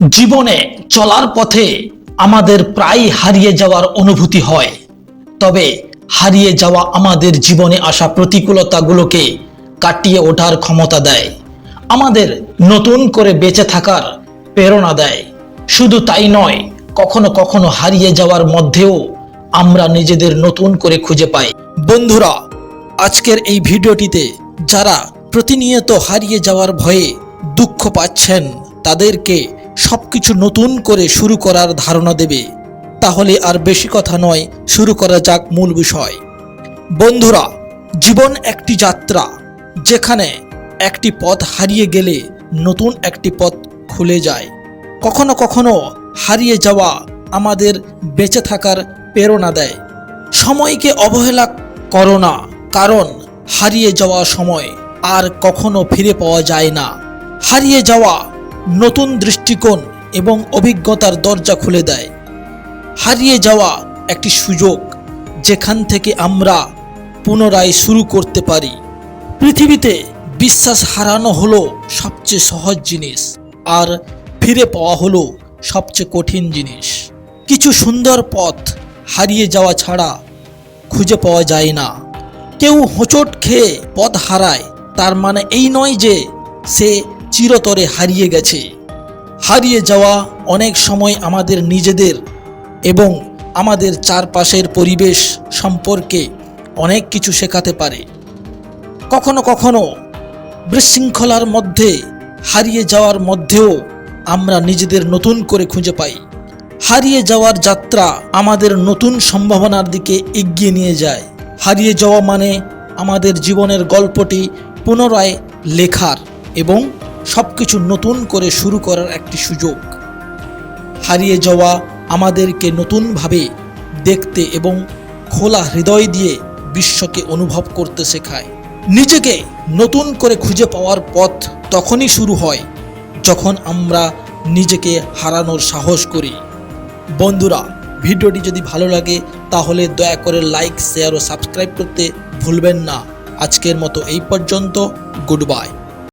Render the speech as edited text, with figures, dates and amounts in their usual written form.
জীবনে চলার পথে আমাদের প্রায় হারিয়ে যাওয়ার অনুভূতি হয়। তবে হারিয়ে যাওয়া আমাদের জীবনে আসা প্রতিকূলতাগুলোকে কাটিয়ে ওঠার ক্ষমতা দেয়, আমাদের নতুন করে বেঁচে থাকার প্রেরণা দেয়। শুধু তাই নয়, কখনো কখনো হারিয়ে যাওয়ার মধ্যেও আমরা নিজেদের নতুন করে খুঁজে পাই। বন্ধুরা, আজকের এই ভিডিওটিতে যারা প্রতিনিয়ত হারিয়ে যাওয়ার ভয়ে দুঃখ পাচ্ছেন, তাদেরকে সবকিছু নতুন করে শুরু করার ধারণা দেবে। তাহলে আর বেশি কথা নয়, শুরু করা যাক মূল বিষয়। বন্ধুরা, জীবন একটি যাত্রা, যেখানে একটি পথ হারিয়ে গেলে নতুন একটি পথ খুলে যায়। কখনো কখনো হারিয়ে যাওয়া আমাদের বেঁচে থাকার প্রেরণা দেয়। সময়কে অবহেলা করো না, কারণ হারিয়ে যাওয়া সময় আর কখনো ফিরে পাওয়া যায় না। হারিয়ে যাওয়া নতুন দৃষ্টিকোণ এবং অভিজ্ঞতার দরজা খুলে দেয়। হারিয়ে যাওয়া একটি সুযোগ, যেখান থেকে আমরা পুনরায় শুরু করতে পারি। পৃথিবীতে বিশ্বাস হারানো হলো সবচেয়ে সহজ জিনিস, আর ফিরে পাওয়া হলো সবচেয়ে কঠিন জিনিস। কিছু সুন্দর পথ হারিয়ে যাওয়া ছাড়া খুঁজে পাওয়া যায় না। কেউ হোঁচট খেয়ে পথ হারায়, তার মানে এই নয় যে সে চিরতরে হারিয়ে গেছে। হারিয়ে যাওয়া অনেক সময় আমাদের নিজেদের এবং আমাদের চারপাশের পরিবেশ সম্পর্কে অনেক কিছু শেখাতে পারে। কখনো কখনো বিশৃঙ্খলার মধ্যে হারিয়ে যাওয়ার মধ্যেও আমরা নিজেদের নতুন করে খুঁজে পাই। হারিয়ে যাওয়ার যাত্রা আমাদের নতুন সম্ভাবনার দিকে এগিয়ে নিয়ে যায়। হারিয়ে যাওয়া মানে আমাদের জীবনের গল্পটি পুনরায় লেখার এবং সবকিছু নতুন করে শুরু করার একটি সুযোগ। হারিয়ে যাওয়া আমাদেরকে নতুনভাবে দেখতে এবং খোলা হৃদয় দিয়ে বিশ্বকে অনুভব করতে শেখায়। নিজেকে নতুন করে খুঁজে পাওয়ার পথ তখনই শুরু হয় যখন আমরা নিজেকে হারানোর সাহস করি। বন্ধুরা, ভিডিওটি যদি ভালো লাগে তাহলে দয়া করে লাইক, শেয়ার ও সাবস্ক্রাইব করতে ভুলবেন না। আজকের মতো এই পর্যন্ত। Good bye.